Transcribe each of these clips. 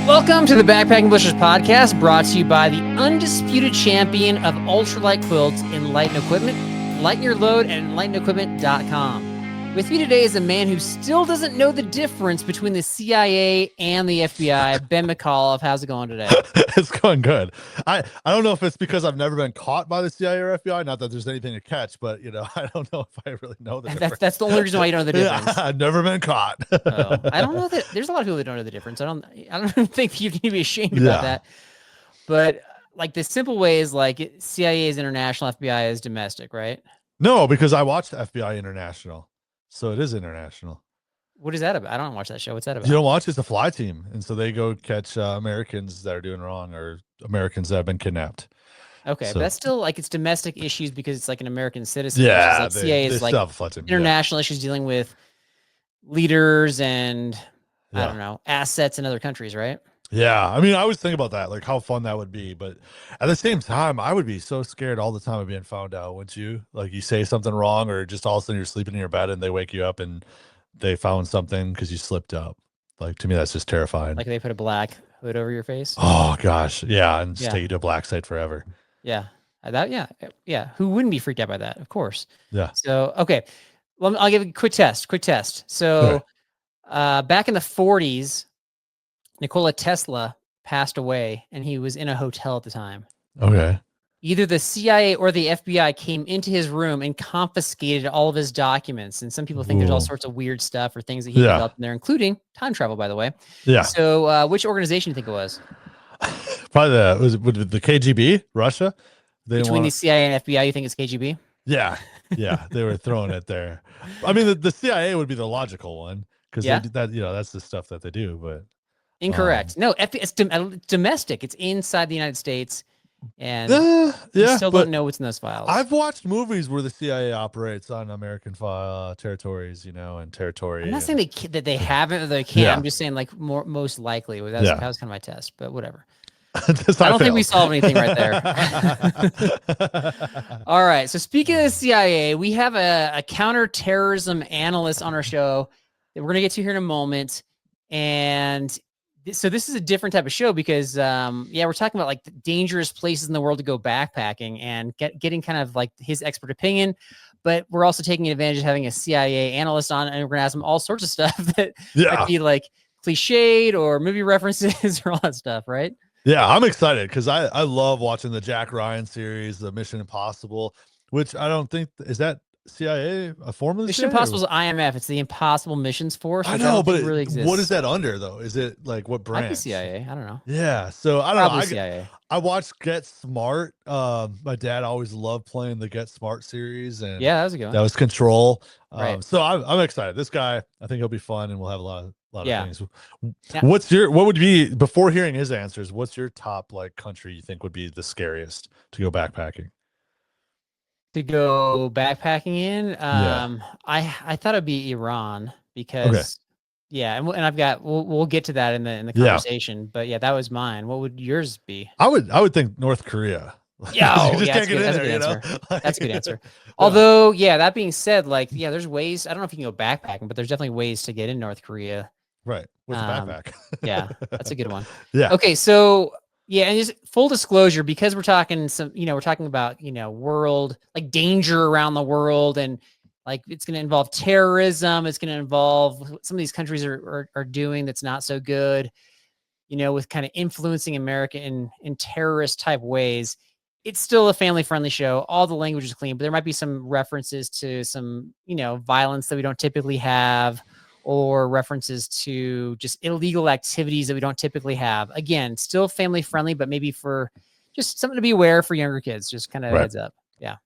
Welcome to the Backpacking Blisters podcast, brought to you by the undisputed champion of ultralight quilts, Enlighten Equipment. Lighten your load at enlightenequipment.com. With me today is a man who still doesn't know the difference between the CIA and the FBI, Ben McAuliffe. How's it going today? It's going good. I don't know if it's because I've never been caught by the CIA or FBI. Not that there's anything to catch, but I don't know if I really know the difference. That's the only reason why you don't know the difference. Yeah, I've never been caught. Oh, I don't know that. There's a lot of people that don't know the difference. I don't think you need to be ashamed about that. But like the simple way is like CIA is international, FBI is domestic, right? No, because I watched FBI International, so it is international. What is that about? I don't watch that show. What's that about? You don't watch? It's a fly team, and so they go catch Americans that are doing wrong or Americans that have been kidnapped. Okay, so, but that's still like it's domestic issues because it's like an American citizen. Yeah, like CIA is like international issues dealing with leaders and I don't know, assets in other countries, right? Yeah, I mean, I always think about that, like how fun that would be, but at the same time, I would be so scared all the time of being found out. Wouldn't you? Like you say something wrong, or just all of a sudden you're sleeping in your bed and they wake you up and they found something because you slipped up. Like to me, that's just terrifying. Like they put a black hood over your face. Oh gosh, yeah, and just take you to a black site forever. Yeah, yeah. Who wouldn't be freaked out by that? Of course. Yeah. So okay, well, I'll give a quick test. So, back in the 40s, Nikola Tesla passed away, and he was in a hotel at the time. Okay. Either the CIA or the FBI came into his room and confiscated all of his documents. And some people think there's all sorts of weird stuff or things that he developed in there, including time travel, by the way. Yeah. So which organization do you think it was? Probably was the KGB, Russia. Between the CIA and FBI, you think it's KGB? Yeah. Yeah. They were throwing it there. I mean, the CIA would be the logical one because that's the stuff that they do, but. Incorrect. No, it's domestic. It's inside the United States. And you still don't know what's in those files. I've watched movies where the CIA operates on American territories, and territory. I'm not saying that they haven't or they can't. I'm just saying like most likely. That was kind of my test, but whatever. I don't think we solved anything right there. All right. So speaking of the CIA, we have a counterterrorism analyst on our show that we're going to get to here in a moment. And so this is a different type of show because, we're talking about like the dangerous places in the world to go backpacking and getting kind of like his expert opinion. But we're also taking advantage of having a CIA analyst on, and we're going to ask him all sorts of stuff that might be like cliched or movie references or all that stuff, right? Yeah, I'm excited because I love watching the Jack Ryan series, the Mission Impossible, which I don't think is that CIA a form of the Mission Impossible is IMF. It's the Impossible Missions Force. I know, but it really exists. What is that under though? Is it like what branch? Might be CIA. I don't know. Yeah, so I don't know. CIA. I watched Get Smart. My dad always loved playing the Get Smart series, and that was a good one. That was Control. Right. So I'm excited. This guy, I think he'll be fun, and we'll have a lot of things. Yeah. What would be before hearing his answers? What's your top like country you think would be the scariest to go backpacking? To go backpacking in, I thought it'd be Iran because, and I've got we'll get to that in the conversation. But that was mine. What would yours be? I would think North Korea. Can't get in there, That's a good answer. Although, that being said, like, there's ways. I don't know if you can go backpacking, but there's definitely ways to get in North Korea. Right, with a backpack. That's a good one. Yeah. Okay, so. Yeah, and just full disclosure, because we're talking about, world, like danger around the world, and like it's going to involve terrorism. It's going to involve some of these countries are doing that's not so good, with kind of influencing America in terrorist type ways. It's still a family friendly show. All the language is clean, but there might be some references to some, violence that we don't typically have, or references to just illegal activities that we don't typically have. Again, still family friendly, but maybe for just something to be aware for younger kids. Just kind of heads up. Yeah.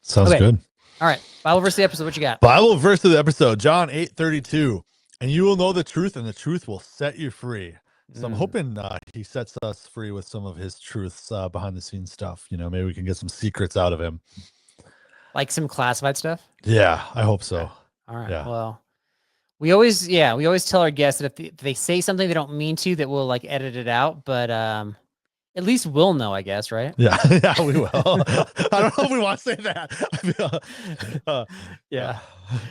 Sounds good. All right. Bible verse of the episode. What you got? Bible verse of the episode, John 8:32. And you will know the truth, and the truth will set you free. So I'm hoping he sets us free with some of his truths behind the scenes stuff. Maybe we can get some secrets out of him. Like some classified stuff? Yeah, I hope so. All right. Yeah. Well, we always tell our guests that if they say something they don't mean to, that we'll like edit it out. But At least we'll know, I guess, right? Yeah, yeah, we will. I don't know if we want to say that. I feel, Yeah.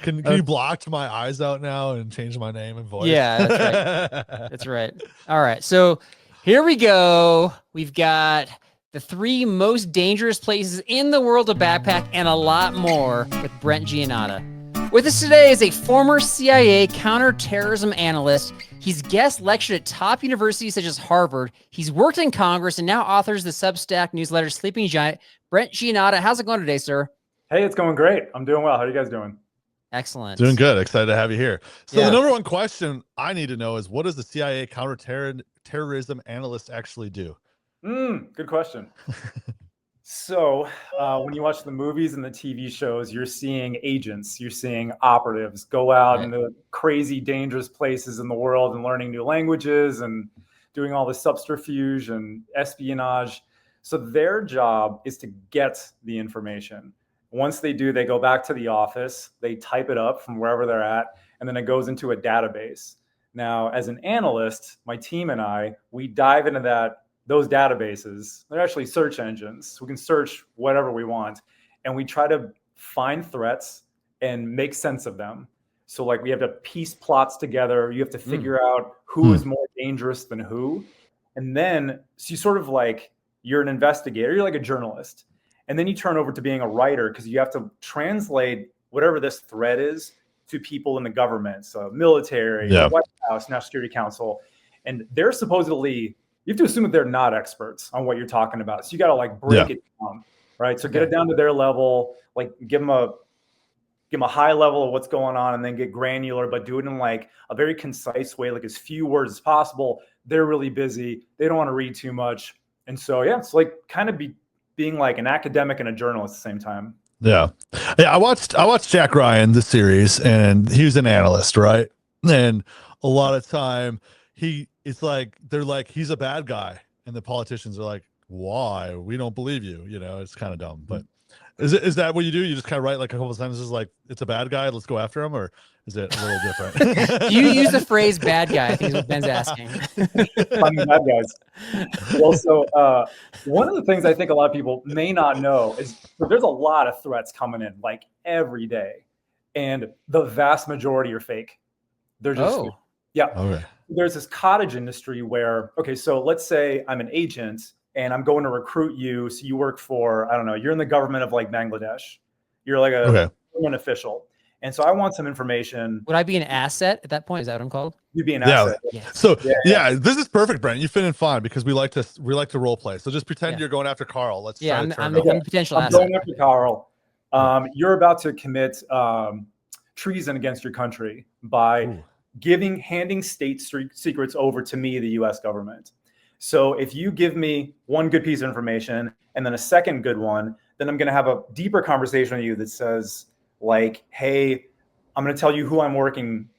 Can you block my eyes out now and change my name and voice? Yeah, that's right. That's right. All right. So here we go. We've got the 3 most dangerous places in the world to backpack and a lot more with Brent Giannotta. With us today is a former CIA counterterrorism analyst. He's guest lectured at top universities such as Harvard. He's worked in Congress and now authors the Substack newsletter Sleeping Giant. Brent Giannotta, how's it going today, sir? Hey, it's going great. I'm doing well. How are you guys doing? Excellent. Doing good. Excited to have you here. So Yeah. the number one question I need to know is, what does the CIA counterterrorism analyst actually do? Good question. So when you watch the movies and the TV shows, you're seeing agents, you're seeing operatives go out into crazy, dangerous places in the world and learning new languages and doing all the subterfuge and espionage. So their job is to get the information. Once they do, they go back to the office, they type it up from wherever they're at, and then it goes into a database. Now, as an analyst, my team and I, we dive into those databases. They're actually search engines. We can search whatever we want, and we try to find threats and make sense of them. So like we have to piece plots together. You have to figure out who is more dangerous than who. And then so you sort of like, you're an investigator, you're like a journalist. And then you turn over to being a writer because you have to translate whatever this threat is to people in the government. So military, White House, National Security Council. And they're supposedly, you have to assume that they're not experts on what you're talking about. So you got to like break it down, right? So get it down to their level, like give them a high level of what's going on and then get granular, but do it in like a very concise way, like as few words as possible. They're really busy. They don't want to read too much. And so, yeah, it's like kind of being like an academic and a journalist at the same time. Yeah. I watched Jack Ryan, the series, and he was an analyst, right? And a lot of time it's like they're like, he's a bad guy, and the politicians are like, why? We don't believe you. You know, it's kind of dumb. But is that what you do? You just kind of write like a couple of sentences like, it's a bad guy, let's go after him, or is it a little different? Do you use the phrase bad guy? I think is what Ben's asking. Finding bad guys. Well, so one of the things I think a lot of people may not know is there's a lot of threats coming in like every day, and the vast majority are fake. They're just Okay. There's this cottage industry where, okay, so let's say I'm an agent and I'm going to recruit you. So you work for, I don't know, you're in the government of like Bangladesh. You're like a government official. And so I want some information. Would I be an asset at that point? Is that what I'm called? You'd be an asset. Yeah. So this is perfect, Brent. You fit in fine because we like to role play. So just pretend you're going after Carl. Let's I'm a potential asset. I'm going after Carl. You're about to commit treason against your country by handing state secrets over to me, the U.S. government. So if you give me one good piece of information and then a second good one, then I'm going to have a deeper conversation with you that says like, hey, I'm going to tell you who I'm working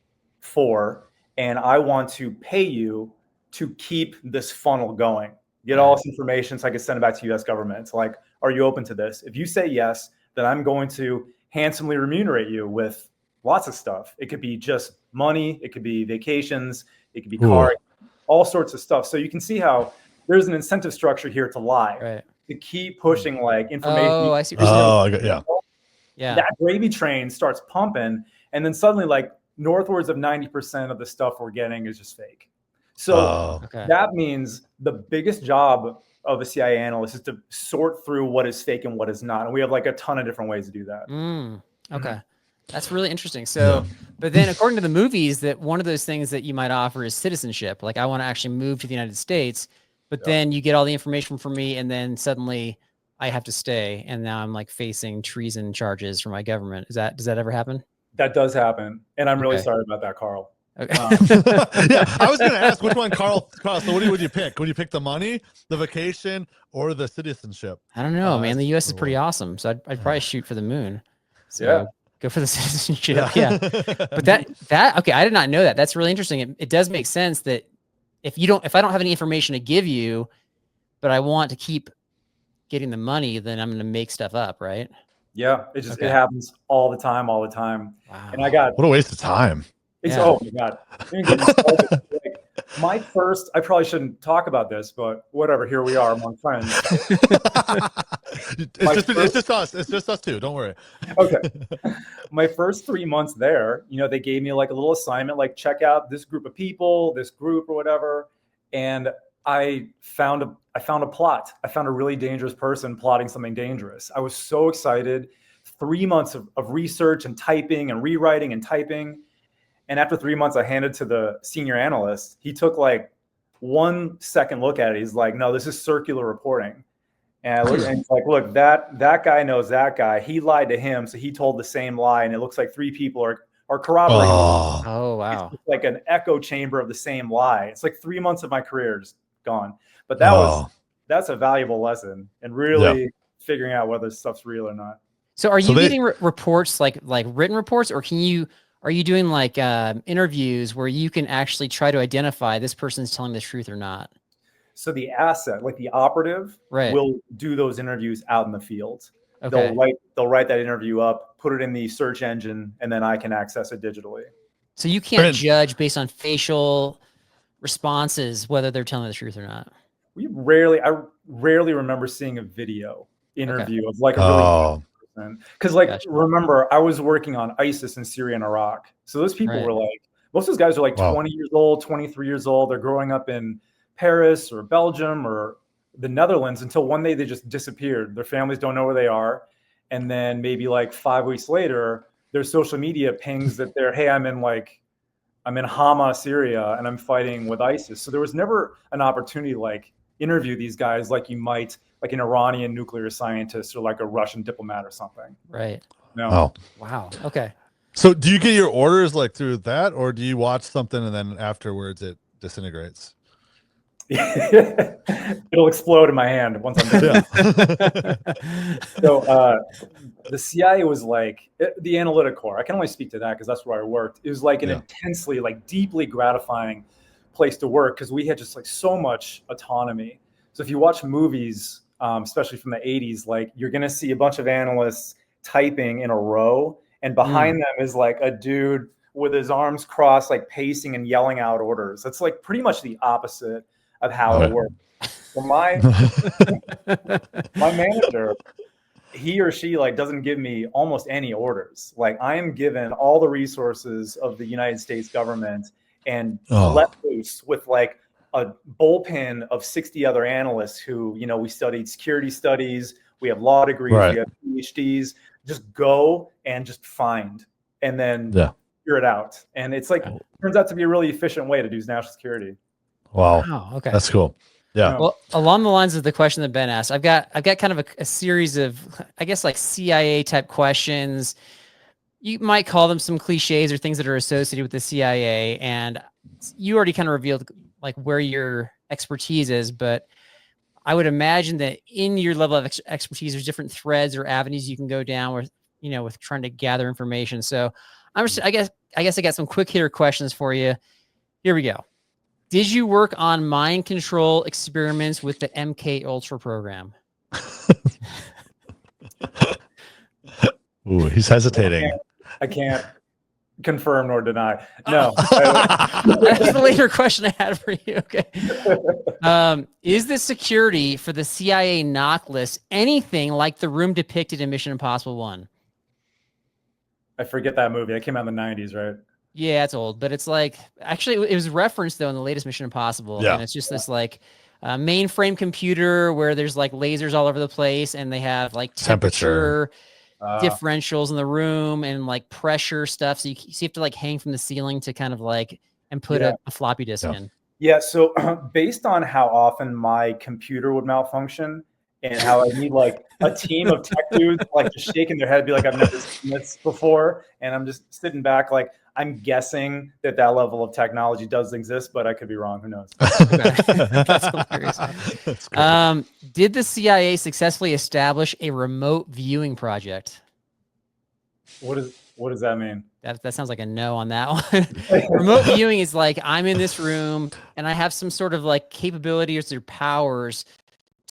for, and I want to pay you to keep this funnel going. Get all this information so I can send it back to U.S. government. It's like, are you open to this? If you say yes, then I'm going to handsomely remunerate you with lots of stuff. It could be just money. It could be vacations. It could be car, all sorts of stuff. So you can see how there's an incentive structure here to lie, to keep pushing like information. Oh, I see. That gravy train starts pumping, and then suddenly like northwards of 90% of the stuff we're getting is just fake. So that means the biggest job of a CIA analyst is to sort through what is fake and what is not. And we have like a ton of different ways to do that. Okay. That's really interesting. So, but then according to the movies, that one of those things that you might offer is citizenship. Like I want to actually move to the United States, but then you get all the information from me and then suddenly I have to stay. And now I'm like facing treason charges from my government. Does that ever happen? That does happen. And I'm really sorry about that, Carl. Okay. I was going to ask which one, Carl. So what would you pick? Would you pick the money, the vacation, or the citizenship? I don't know, man. The U.S. is pretty awesome. So I'd probably shoot for the moon. So go for the citizenship. But that okay, I did not know that. That's really interesting. It does make sense that if I don't have any information to give you, but I want to keep getting the money, then I'm going to make stuff up, right? Yeah, it happens all the time. Wow. And what a waste of time. Oh my God. My first, I probably shouldn't talk about this, but whatever, here we are among friends. It's just us. It's just us two. Don't worry. Okay. My first 3 months there, they gave me like a little assignment, like check out this group of people, this group or whatever. And I found a plot. I found a really dangerous person plotting something dangerous. I was so excited. 3 months of research and typing and rewriting and typing. And after 3 months, I handed to the senior analyst. He took like 1 second look at it. He's like, no, this is circular reporting. And I look, and he's like, look, that guy knows that guy. He lied to him, so he told the same lie. And it looks like 3 people are corroborating. Oh, wow. It's like an echo chamber of the same lie. It's like 3 months of my career is gone. But that's a valuable lesson and really figuring out whether stuff's real or not. So are you getting reports like written reports, or are you doing like interviews where you can actually try to identify this person's telling the truth or not? So the asset, like the operative, will do those interviews out in the field. Okay. They'll write that interview up, put it in the search engine, and then I can access it digitally. So you can't judge based on facial responses whether they're telling the truth or not. I rarely remember seeing a video interview of like a really because remember, I was working on ISIS in Syria and Iraq. So those people were like, most of those guys are like 20 years old, 23 years old. They're growing up in Paris or Belgium or the Netherlands until one day they just disappeared. Their families don't know where they are. And then maybe like 5 weeks later, their social media pings that hey, I'm in Hama, Syria, and I'm fighting with ISIS. So there was never an opportunity to like interview these guys like you might like an Iranian nuclear scientist or like a Russian diplomat or something. Right. No. Oh. Wow. Okay. So do you get your orders like through that, or do you watch something and then afterwards it disintegrates? It'll explode in my hand once I'm done. So the CIA was like the analytic core. I can only speak to that because that's where I worked. It was like an intensely, like deeply gratifying place to work because we had just like so much autonomy. So if you watch movies, especially from the 80s, like you're going to see a bunch of analysts typing in a row, and behind them is like a dude with his arms crossed, like pacing and yelling out orders. That's like pretty much the opposite of how it works. So my manager, he or she like doesn't give me almost any orders. Like I am given all the resources of the United States government and let loose with like a bullpen of 60 other analysts who, we studied security studies, we have law degrees, we have PhDs, just go and just find and then figure it out. And it's like, turns out to be a really efficient way to do national security. Wow. Okay. That's cool. Yeah. Well, along the lines of the question that Ben asked, I've got kind of a series of, I guess, like CIA type questions. You might call them some cliches or things that are associated with the CIA. And you already kind of revealed like where your expertise is, but I would imagine that in your level of expertise, there's different threads or avenues you can go down with, with trying to gather information. So I guess I got some quick hitter questions for you. Here we go. Did you work on mind control experiments with the MK Ultra program? Ooh, he's hesitating. I can't confirm nor deny. No. That's the later question I had for you. Okay. Is the security for the CIA knock list anything like the room depicted in Mission Impossible 1? I forget that movie. It came out in the 90s, right? Yeah, it's old, but it's like, actually it was referenced though in the latest Mission Impossible. Yeah. And it's just this like mainframe computer where there's like lasers all over the place and they have like temperature differentials in the room and like pressure stuff. So you have to like hang from the ceiling to kind of like, and put a floppy disk in. Yeah. So based on how often my computer would malfunction and how I need like a team of tech dudes like just shaking their head, be like, I've never seen this before. And I'm just sitting back like, I'm guessing that level of technology does exist, but I could be wrong. Who knows? That's hilarious. That's did the CIA successfully establish a remote viewing project? What does that mean? That sounds like a no on that one. Remote viewing is like, I'm in this room and I have some sort of like capabilities or powers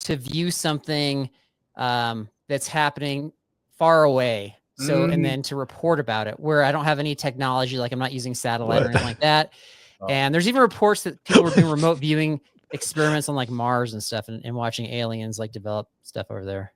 to view something that's happening far away. So, and then to report about it, where I don't have any technology, like I'm not using satellite or anything like that. And there's even reports that people were doing remote viewing experiments on like Mars and stuff, and watching aliens like develop stuff over there.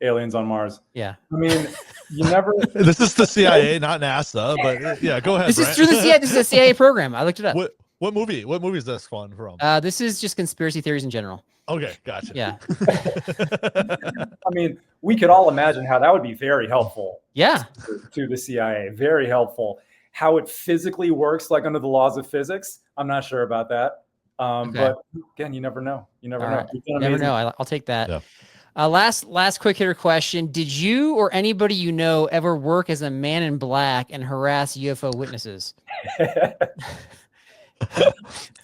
Aliens on Mars. Yeah. I mean, you never. This is the CIA, not NASA. But yeah, go ahead. This Brent. is through the CIA. This is a CIA program. I looked it up. What movie? What movie is this one from? This is just conspiracy theories in general. Okay, gotcha. Yeah. I mean, we could all imagine how that would be very helpful. Yeah. To the CIA, very helpful. How it physically works, like under the laws of physics, I'm not sure about that. But again, you never know. You never know. Right. You never know. I'll take that. Yeah. Last quick hitter question. Did you or anybody you know ever work as a man in black and harass UFO witnesses?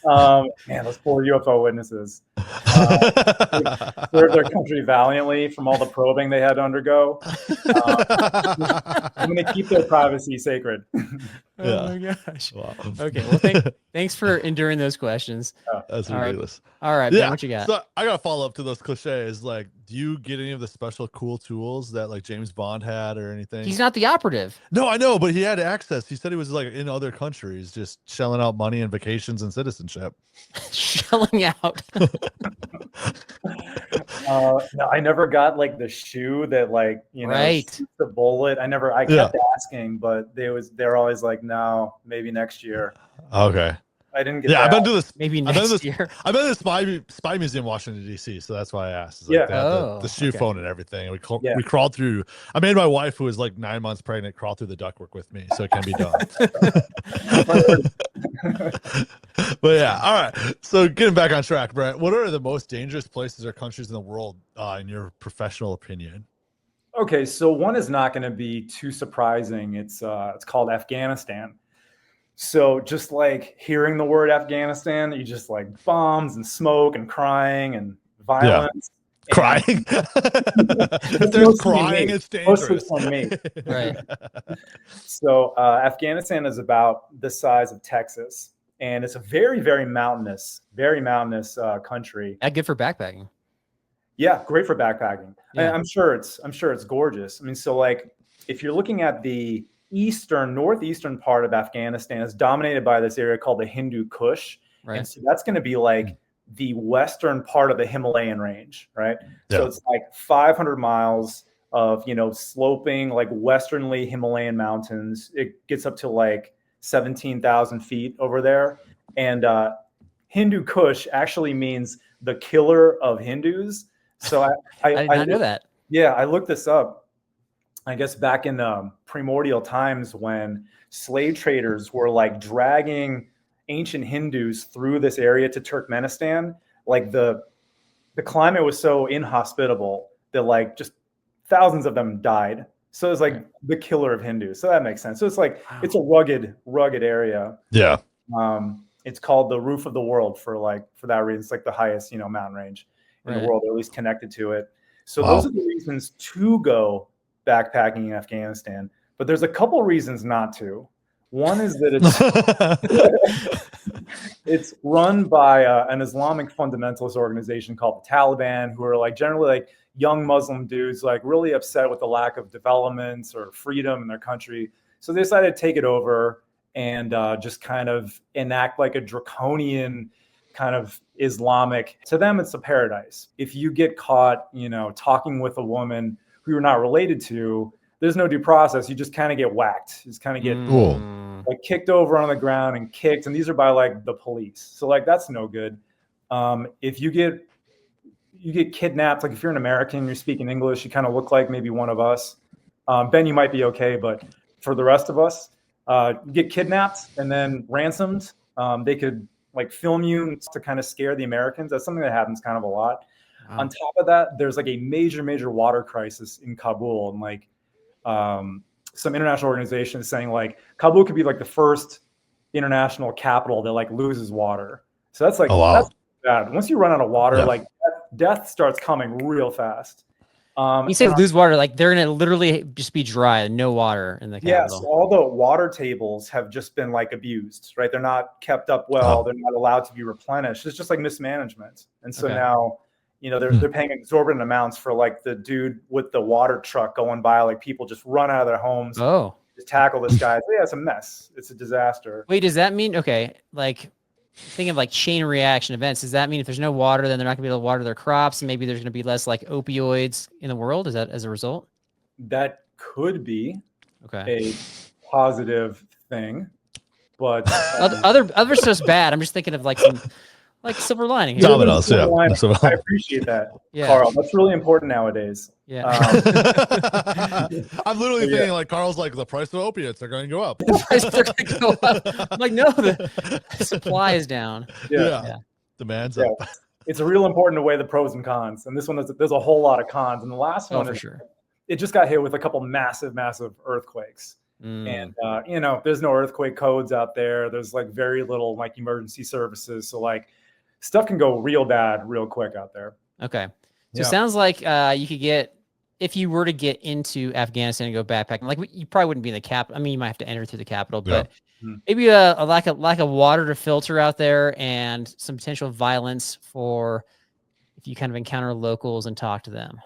Man, those poor UFO witnesses served their country valiantly from all the probing they had to undergo. I'm going to keep their privacy sacred. Oh my gosh. Wow. Okay. Well, thanks for enduring those questions. That's All right. ridiculous. All right, Ben, what you got? So I got to follow up to those cliches. Like, do you get any of the special cool tools that like James Bond had or anything? He's not the operative. No, I know, but he had access. He said he was like in other countries, just shelling out money and vacations and citizenship. Shelling out. No, I never got like the shoe that like, shoots the bullet. I kept asking, but they're always like, no, maybe next year. Okay. I didn't get. Yeah, I've been to this. Maybe next year. I've been to the spy museum, in Washington D.C. So that's why I asked. It's like they had the shoe phone and everything. We crawled through. I made my wife, who was like 9 months pregnant, crawl through the ductwork with me, so it can be done. But yeah, all right. So getting back on track, Brent, what are the most dangerous places or countries in the world, in your professional opinion? Okay, so one is not going to be too surprising. It's called Afghanistan. So just like hearing the word Afghanistan, you just like bombs and smoke and crying and violence. Yeah. Crying? If there's crying, it's dangerous. On me. Right. So Afghanistan is about the size of Texas, and it's a very, very mountainous country. Good for backpacking. Yeah, great for backpacking. Yeah. I'm sure it's gorgeous. I mean, so like if you're looking at the northeastern part of Afghanistan, is dominated by this area called the Hindu Kush. Right. And so that's going to be like the western part of the Himalayan range, right? Yeah. So it's like 500 miles of, sloping, like westernly Himalayan mountains. It gets up to like 17,000 feet over there. And Hindu Kush actually means the killer of Hindus. So I did not know that. Yeah, I looked this up. I guess back in the primordial times when slave traders were like dragging ancient Hindus through this area to Turkmenistan, like the climate was so inhospitable that like just thousands of them died. So it's like the killer of Hindus. So that makes sense. So it's like, it's a rugged area. Yeah. It's called the roof of the world for that reason. It's like the highest, mountain range in the world, or at least connected to it. So those are the reasons to go backpacking in Afghanistan, but there's a couple reasons not to. One is that it's run by an Islamic fundamentalist organization called the Taliban, who are like generally like young Muslim dudes, like really upset with the lack of developments or freedom in their country. So they decided to take it over and just kind of enact like a draconian kind of Islamic. To them, it's a paradise. If you get caught, talking with a woman who you're not related to, there's no due process. You just kind of get whacked. You just kind of get like kicked over on the ground and kicked. And these are by like the police. So like, that's no good. If you get kidnapped, like if you're an American, you're speaking English, you kind of look like maybe one of us. Ben, you might be okay. But for the rest of us, you get kidnapped and then ransomed. They could like film you to kind of scare the Americans. That's something that happens kind of a lot. Wow. On top of that, there's like a major water crisis in Kabul, and like some international organizations saying like Kabul could be like the first international capital that like loses water. So that's like that's bad. Once you run out of water, like death starts coming real fast. You say lose water, like they're gonna literally just be dry, no water in the capital. Yes, all the water tables have just been like abused, right? They're not kept up well. They're not allowed to be replenished. It's just like mismanagement. And so now, they're paying exorbitant amounts for like the dude with the water truck going by, like people just run out of their homes. Oh, just tackle this guy. So, yeah, it's a mess. It's a disaster. Wait, does that mean, okay, like thinking of like chain reaction events, does that mean if there's no water, then they're not gonna be able to water their crops, and maybe there's gonna be less like opioids in the world? Is that as a result? That could be Okay. a positive thing, but Other stuff's bad. I'm just thinking of like some like silver lining here. Dominoes, yeah. I appreciate that, Yeah. Carl. That's really important nowadays. Yeah. I'm literally thinking like Carl's like the price of opiates are going to go up. The prices are gonna go up. I'm like, no, the supply is down. Yeah. Demand's up. It's real important to weigh the pros and cons. And this one, there's a whole lot of cons. And the last one, for sure. It just got hit with a couple massive earthquakes. And, you know, there's no earthquake codes out there. There's like very little like emergency services. So like stuff can go real bad real quick out there. Okay. So it sounds like you could get, if you were to get into Afghanistan and go backpacking, like you probably wouldn't be in the capital. I mean, you might have to enter through the capital, but maybe a lack of water to filter out there and some potential violence for if you kind of encounter locals and talk to them.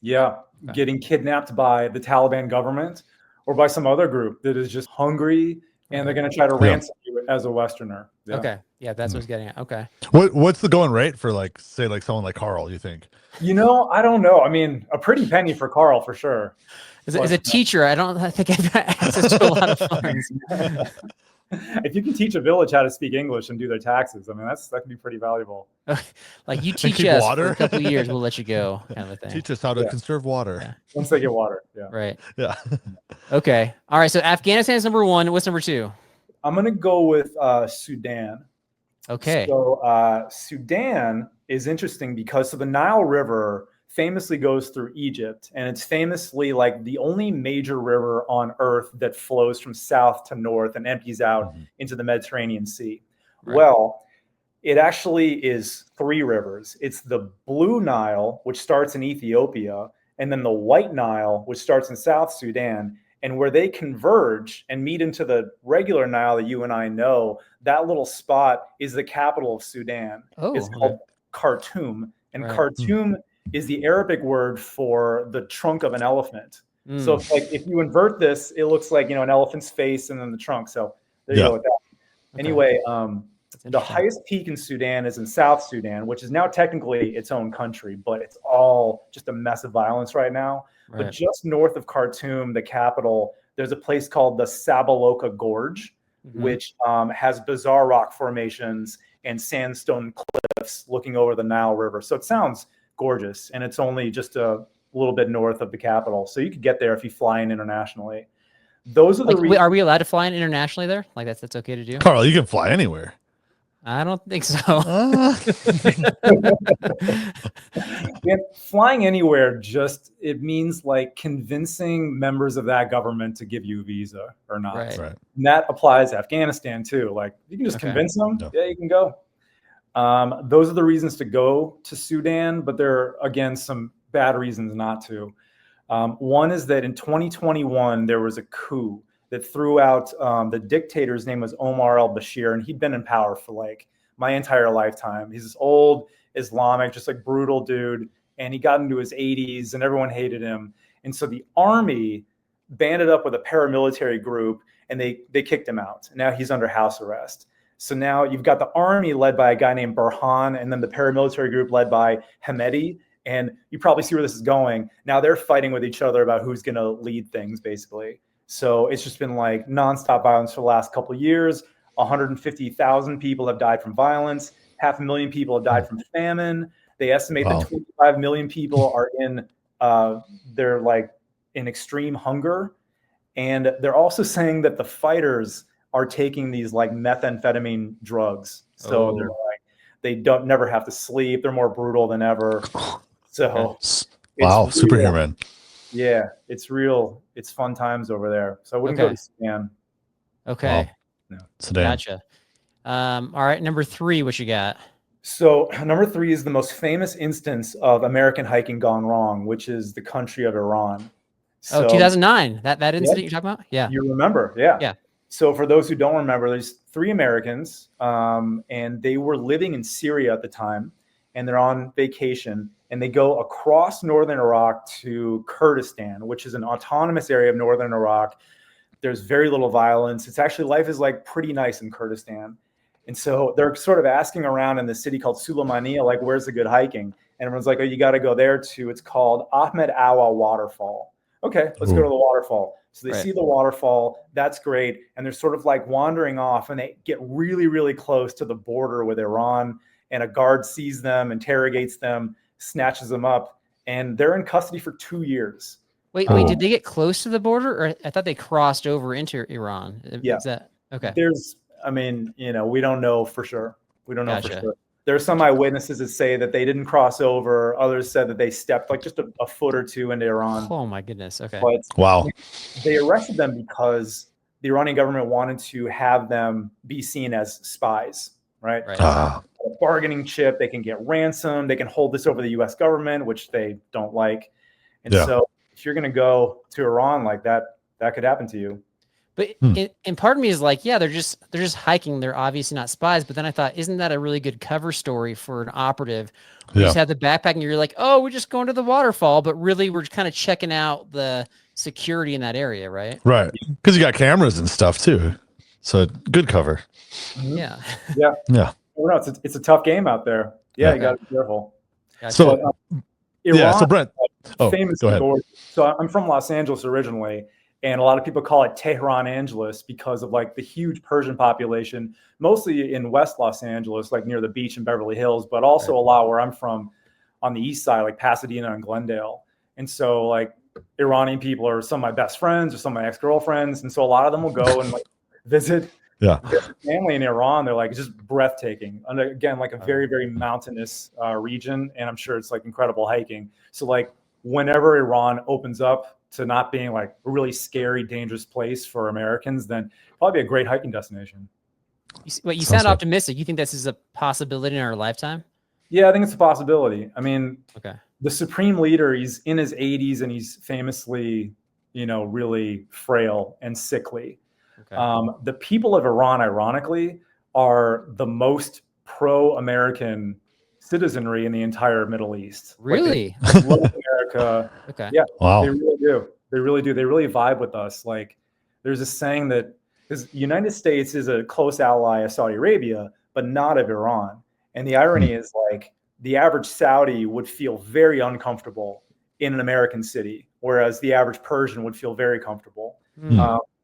Yeah. Okay. Getting kidnapped by the Taliban government or by some other group that is just hungry and they're going to try to ransom you as a Westerner. Yeah. Okay. Yeah, that's what I was getting at. Okay. What's the going rate for like, say, like someone like Carl, you think? You know, I don't know. I mean, a pretty penny for Carl for sure. As a teacher, I think I've got access to a lot of funds. If you can teach a village how to speak English and do their taxes, I mean, that can be pretty valuable. Like you teach us for a couple of years, we'll let you go, kind of a thing. Teach us how to conserve water. Yeah. Once they get water. Yeah. Right. Yeah. Okay. All right. So Afghanistan is number one. What's number two? I'm going to go with Sudan. Okay. So Sudan is interesting because the Nile River famously goes through Egypt, and it's famously like the only major river on earth that flows from south to north and empties out into the Mediterranean Sea. Right. Well, it actually is three rivers. It's the Blue Nile, which starts in Ethiopia, and then the White Nile, which starts in South Sudan. And where they converge and meet into the regular Nile that you and I know, that little spot is the capital of Sudan. It's called Khartoum. And Khartoum is the Arabic word for the trunk of an elephant. So like if you invert this, it looks like, you know, an elephant's face and then the trunk. So there you go with that. Okay. Anyway, the highest peak in Sudan is in South Sudan, which is now technically its own country, but it's all just a mess of violence right now. Right. But just north of Khartoum, the capital, there's a place called the Sabaloka Gorge, which has bizarre rock formations and sandstone cliffs looking over the Nile River. So it sounds gorgeous, and it's only just a little bit north of the capital. So you could get there if you fly in internationally. Those are the reasons. Are we allowed to fly in internationally there? Like that's okay to do? Carl, you can fly anywhere. I don't think so. Yeah, flying anywhere it means like convincing members of that government to give you a visa or not. Right. And that applies to Afghanistan too. Like you can just convince them. Yeah, you can go. Those are the reasons to go to Sudan, but there are, again, some bad reasons not to. One is that in 2021, there was a coup that threw out the dictator's name was Omar al-Bashir, and he'd been in power for like my entire lifetime. He's this old Islamic, just like brutal dude, and he got into his 80s and everyone hated him. And so the army banded up with a paramilitary group and they kicked him out. Now he's under house arrest. So now you've got the army led by a guy named Burhan, and then the paramilitary group led by Hamedi. And you probably see where this is going. Now they're fighting with each other about who's going to lead things, basically. So it's just been like nonstop violence for the last couple of years. 150,000 people have died from violence. 500,000 people have died from famine. They estimate that 25 million people are they're like in extreme hunger. And they're also saying that the fighters are taking these like methamphetamine drugs. So they're like, they never have to sleep. They're more brutal than ever. So wow, superhuman. Yeah, it's real. It's fun times over there. So I wouldn't go to Sudan. Okay. Wow. No. Sudan. Gotcha. All right. Number three, what you got? So number three is the most famous instance of American hiking gone wrong, which is the country of Iran. So, 2009. That incident you're talking about? Yeah. You remember? Yeah. Yeah. So for those who don't remember, there's three Americans, and they were living in Syria at the time, and they're on vacation, and they go across northern Iraq to Kurdistan, which is an autonomous area of northern Iraq. There's very little violence. It's actually, life is like pretty nice in Kurdistan. And so they're sort of asking around in the city called Suleimania, like, where's the good hiking? And everyone's like, oh, you got to go there too. It's called Ahmed Awa Waterfall. Okay, let's go to the waterfall. So they see the waterfall. That's great. And they're sort of like wandering off, and they get really, really close to the border with Iran. And a guard sees them, interrogates them, snatches them up, and they're in custody for 2 years. Wait, did they get close to the border, or I thought they crossed over into Iran? Yeah. Is that okay? I mean, we don't know for sure. We don't know for Gotcha. sure. There are some eyewitnesses that say that they didn't cross over. Others said that they stepped like just a foot or two into Iran. Oh my goodness. Okay. But Wow. they arrested them because the Iranian government wanted to have them be seen as spies, right? Ah. A bargaining chip. They can get ransom. They can hold this over the U.S. government, which they don't like. And so if you're going to go to Iran like that, that could happen to you. But and part of me is like, yeah, they're just hiking. They're obviously not spies. But then I thought, isn't that a really good cover story for an operative? You just have the backpack and you're like, oh, we're just going to the waterfall, but really we're kind of checking out the security in that area, right? Right. Because you got cameras and stuff too. So good cover. Yeah. Yeah. Yeah. Well, no, it's a tough game out there. Yeah, you got to be careful. Gotcha. So Iran, so Brent, famous. go ahead. So I'm from Los Angeles originally, and a lot of people call it Tehran Angeles because of like the huge Persian population, mostly in West Los Angeles, like near the beach in Beverly Hills, but also a lot where I'm from on the east side, like Pasadena and Glendale. And so like Iranian people are some of my best friends or some of my ex-girlfriends. And so a lot of them will go and like visit their family in Iran. They're like just breathtaking. And again, like a very, very mountainous region. And I'm sure it's like incredible hiking. So like whenever Iran opens up to not being like a really scary, dangerous place for Americans, then probably a great hiking destination. You sound optimistic. You think this is a possibility in our lifetime? Yeah, I think it's a possibility. I mean, okay. The supreme leader, he's in his 80s and he's famously, really frail and sickly. Okay. The people of Iran, ironically, are the most pro-American citizenry in the entire Middle East. Really? Like they love America. Okay. Yeah. Wow. They really do. They really do. They really vibe with us. Like there's a saying that the United States is a close ally of Saudi Arabia, but not of Iran. And the irony is like the average Saudi would feel very uncomfortable in an American city, whereas the average Persian would feel very comfortable.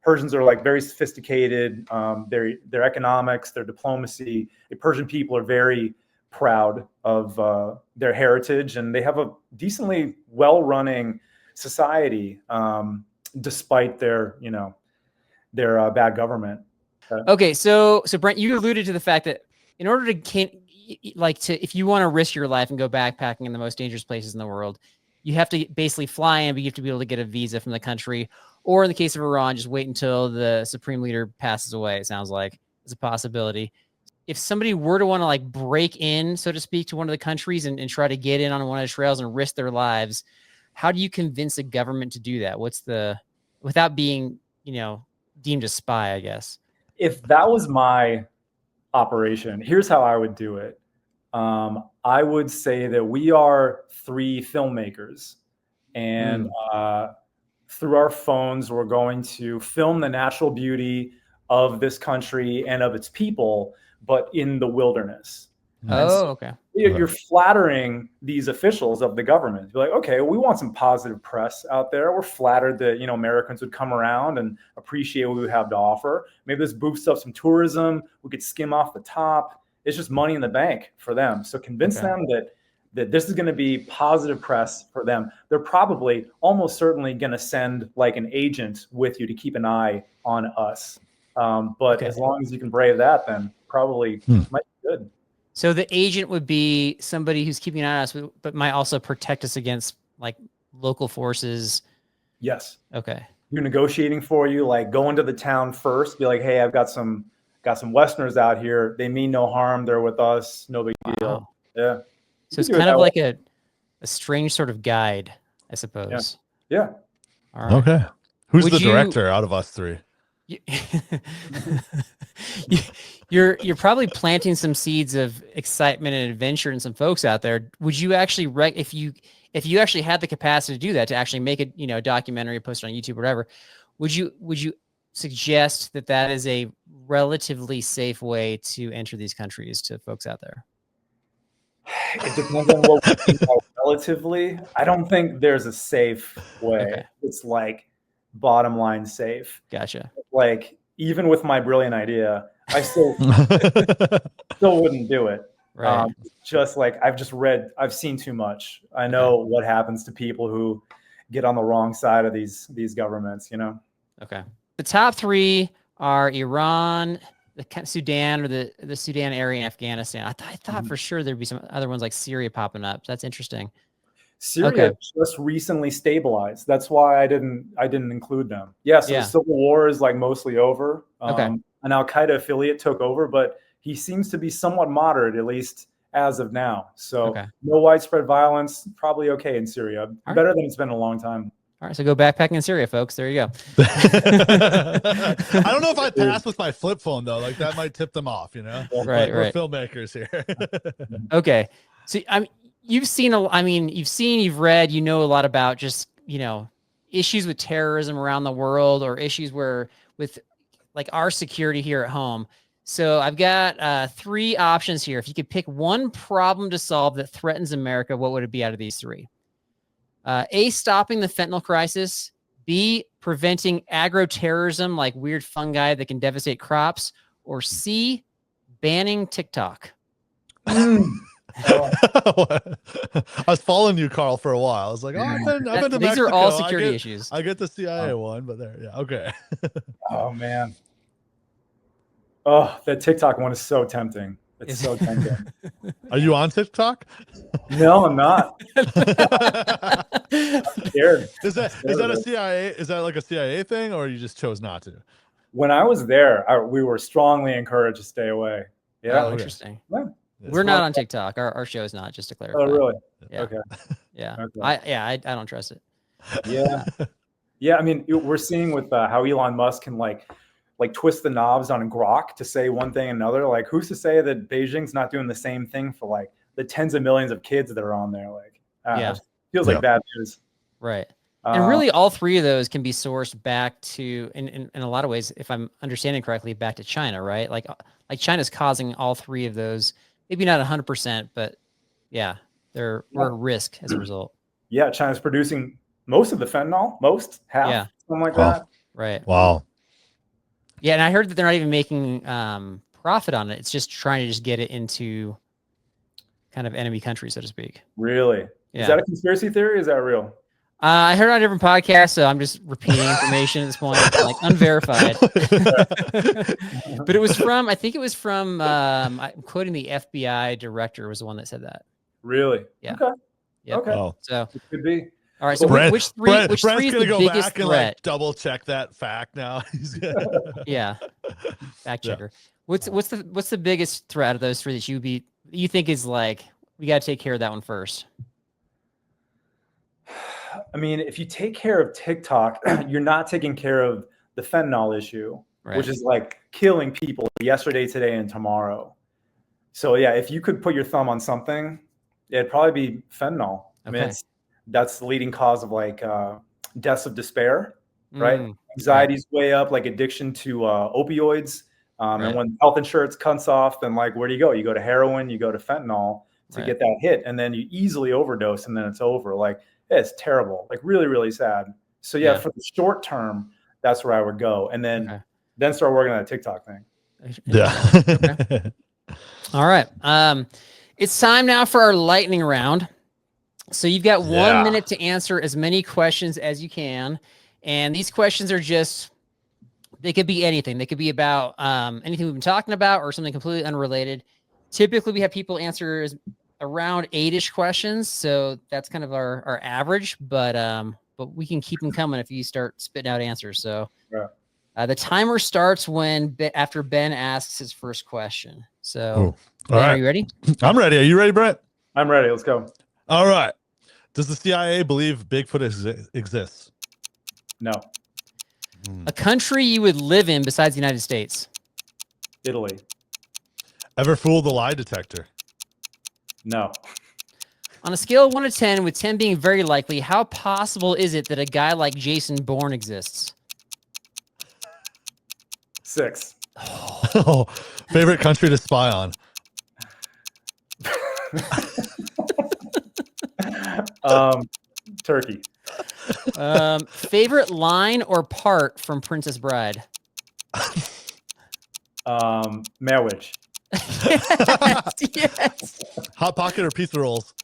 Persians are like very sophisticated. Their economics, their diplomacy. The Persian people are very proud of their heritage, and they have a decently well-running society, despite their bad government. Okay, so Brent, you alluded to the fact that in order to if you want to risk your life and go backpacking in the most dangerous places in the world, you have to basically fly in, but you have to be able to get a visa from the country, or in the case of Iran, just wait until the supreme leader passes away. It sounds like it's a possibility. If somebody were to want to like break in, so to speak, to one of the countries and try to get in on one of the trails and risk their lives, how do you convince a government to do that? Without being, deemed a spy, I guess? If that was my operation, here's how I would do it. I would say that we are 3 filmmakers, and through our phones, we're going to film the natural beauty of this country and of its people, but in the wilderness. Oh, okay. You're flattering these officials of the government. You're like, okay, we want some positive press out there. We're flattered that, Americans would come around and appreciate what we have to offer. Maybe this boosts up some tourism. We could skim off the top. It's just money in the bank for them. So convince them that this is going to be positive press for them. They're probably almost certainly going to send like an agent with you to keep an eye on us. But as long as you can brave that, then probably might be good. So the agent would be somebody who's keeping an eye on us, but might also protect us against like local forces. Yes. Okay. You're negotiating for you, like go into the town first, be like, hey, I've got some Westerners out here. They mean no harm. They're with us. No big deal. Yeah. So it's kind of like a strange sort of guide, I suppose. Yeah. All right. Okay. Who's the director out of us 3? You're probably planting some seeds of excitement and adventure in some folks out there. Would you actually if you actually had the capacity to do that, to actually make a documentary, post it on YouTube, or whatever, would you suggest that that is a relatively safe way to enter these countries to folks out there? It depends on what we mean by relatively. I don't think there's a safe way. Okay. It's like bottom line safe. Gotcha. Like even with my brilliant idea, I still wouldn't do it. Right. Just like I've seen too much. I know what happens to people who get on the wrong side of these governments, you know? Okay. The top three are Iran, the Sudan, or the Sudan area in Afghanistan. I thought for sure there'd be some other ones like Syria popping up. That's interesting. Syria just recently stabilized. That's why I didn't include them. Yeah, so the civil war is like mostly over. An Al-Qaeda affiliate took over, but he seems to be somewhat moderate, at least as of now. So no widespread violence, probably okay in Syria. Better than it's been in a long time. All right, so go backpacking in Syria, folks. There you go. I don't know if I pass with my flip phone though. Like that might tip them off, you know? Right. We're filmmakers here. Okay. So you've read, you know a lot about just, you know, issues with terrorism around the world or issues with like our security here at home. So I've got 3 options here. If you could pick one problem to solve that threatens America, what would it be out of these 3? A, stopping the fentanyl crisis. B, preventing agro-terrorism like weird fungi that can devastate crops. Or C, banning TikTok. I was following you, Carl, for a while. I was like, I've been to These Mexico. are all security issues. I get the CIA one, but there, okay. Oh man. Oh, that TikTok one is so tempting. It's so tempting. Are you on TikTok? No, I'm not. I'm scared. Is that a CIA? Is that like a CIA thing, or you just chose not to? When I was there, we were strongly encouraged to stay away. Yeah, interesting. Yeah. We're not on TikTok. Our show is not. Just to clarify. Oh, really? Yeah. Okay. Yeah. Okay. I don't trust it. Yeah. Yeah. I mean, we're seeing with how Elon Musk can like twist the knobs on Grok to say one thing and another. Like, who's to say that Beijing's not doing the same thing for like the tens of millions of kids that are on there? Like, it feels like bad news. Right. And really, all 3 of those can be sourced back to, in a lot of ways, if I'm understanding correctly, back to China, right? Like China's causing all 3 of those. Maybe not 100%, but yeah, we're at risk as a result. Yeah, China's producing most of the fentanyl, half, something like that. Right. Wow. Yeah, and I heard that they're not even making profit on it. It's just trying to just get it into kind of enemy countries, so to speak. Really? Yeah. Is that a conspiracy theory? Is that real? I heard it on a different podcast, so I'm just repeating information at this point, like unverified. But I think it was from, I'm quoting the FBI director was the one that said that. Really? Yeah. Okay. Yep. Okay. Oh. So it could be. All right. So which three is the go biggest back and threat? like double check that fact now. Yeah. Fact checker. What's the biggest threat out of those 3 that you think is like, we got to take care of that one first? I mean, if you take care of TikTok, you're not taking care of the fentanyl issue, which is like killing people yesterday, today, and tomorrow. So yeah, if you could put your thumb on something, it'd probably be fentanyl. I mean, that's the leading cause of like deaths of despair, right? Anxiety's way up, like addiction to opioids. And when health insurance cuts off, then like, where do you go? You go to heroin, you go to fentanyl to get that hit, and then you easily overdose, and then it's over. Like, it's terrible, like really, really sad. So yeah, for the short term, that's where I would go, and then start working on that TikTok thing. Yeah. All right. It's time now for our lightning round. So you've got 1 minute to answer as many questions as you can, and these questions are they could be anything. They could be about anything we've been talking about or something completely unrelated. Typically, we have people answer around 8-ish questions, so that's kind of our average, but we can keep them coming if you start spitting out answers. So the timer starts after Ben asks his first question. So Ben, are you ready? I'm ready. Are you ready, Brent? I'm ready. Let's go. All right. Does the CIA believe Bigfoot exists? No. A country you would live in besides the United States? Italy. Ever fooled the lie detector? No. On a scale of 1 to 10, with 10 being very likely, how possible is it that a guy like Jason Bourne exists? 6. Oh, favorite country to spy on? Turkey. Favorite line or part from Princess Bride? Marriage. Yes. Hot Pocket or pizza rolls?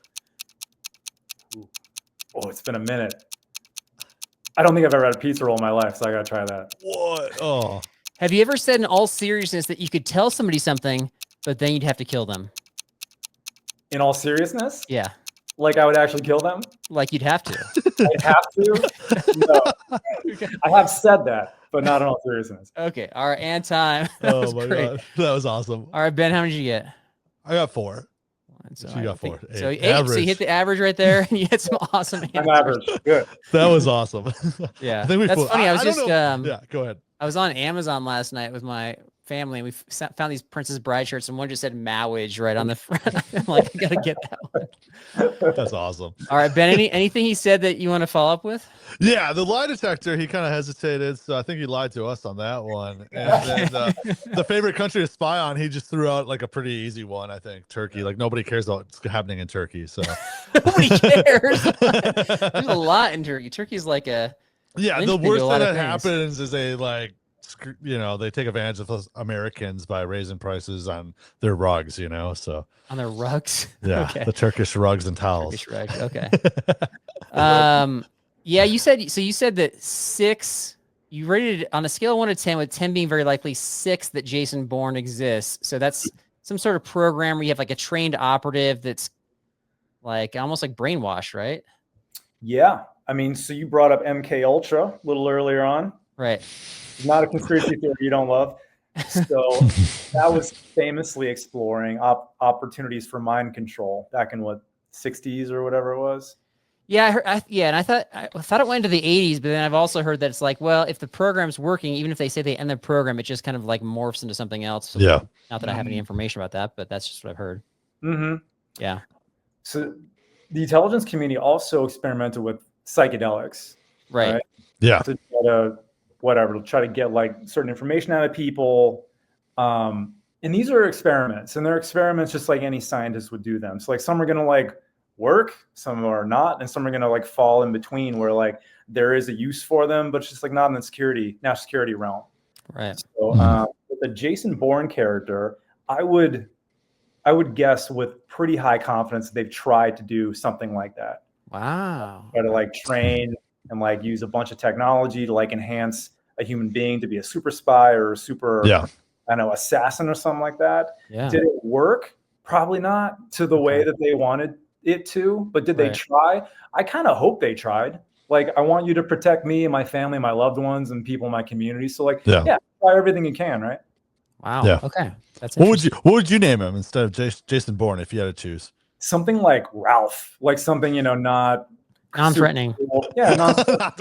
Oh, it's been a minute. I don't think I've ever had a pizza roll in my life, so I gotta try that. What? Oh, Have you ever said in all seriousness that you could tell somebody something, but then you'd have to kill them? In all seriousness? Yeah. Like I would actually kill them? Like you'd have to. I'd have to? No. I have said that, but not in all seriousness. Okay. All right. And time. That oh was my great. god, that was awesome. All right, Ben, how many did you get? I got 4. So You got 4. So 8. 8. So Average. you hit the average right there, and you had some awesome answers. I'm average. Good. That was awesome. Yeah. I think we That's funny. I was don't just know. Yeah, go ahead. I was on Amazon last night with my family, and we found these Princess Bride shirts, and one just said "Marriage" right on the front. I'm like, I gotta get that one. That's awesome. All right, Ben. Anything he said that you want to follow up with? Yeah, the lie detector, he kind of hesitated, so I think he lied to us on that one. And then the favorite country to spy on, he just threw out like a pretty easy one, I think. Turkey. Like nobody cares about what's happening in Turkey. So Nobody cares. There's a lot in Turkey. Turkey's like a yeah, the linchpin to worst a lot thing of that things. happens is they like they take advantage of us Americans by raising prices on their rugs, so On their rugs. yeah, Okay. the Turkish rugs and towels. Turkish rugs. Okay. Yeah, you said that 6. You rated it on a scale of 1 to 10, with 10 being very likely, 6 that Jason Bourne exists. So that's some sort of program where you have like a trained operative that's like almost like brainwashed, right? Yeah. I mean, so you brought up MK Ultra a little earlier on. Right. Not a conspiracy theory you don't love. So that was famously exploring opportunities for mind control back in what, 60s or whatever it was. Yeah, I heard, and I thought it went into the 80s, but then I've also heard that it's like, well, if the program's working, even if they say they end the program, it just kind of like morphs into something else. So Yeah. Not that I have any information about that, but that's just what I've heard. Mm-hmm. Yeah. So the intelligence community also experimented with psychedelics. Right. Yeah. To try to get like certain information out of people. And these are experiments, and they're experiments just like any scientist would do them. So like some are going to like work, some are not, and some are going to like fall in between where like there is a use for them, but it's just like not in the national security realm. Right. So with the Jason Bourne character, I would guess with pretty high confidence they've tried to do something like that. Wow. Try to like train and like use a bunch of technology to like enhance a human being to be a super spy or a super, assassin or something like that. Yeah. Did it work? Probably not to the way that they wanted it to, but did they try? I kind of hope they tried. Like, I want you to protect me and my family, my loved ones, and people in my community. So like, try everything you can, right? Wow. Yeah. Okay. That's what would you name him instead of Jason Bourne if you had to choose? Something like Ralph, like something, not non-threatening. Cool. Yeah,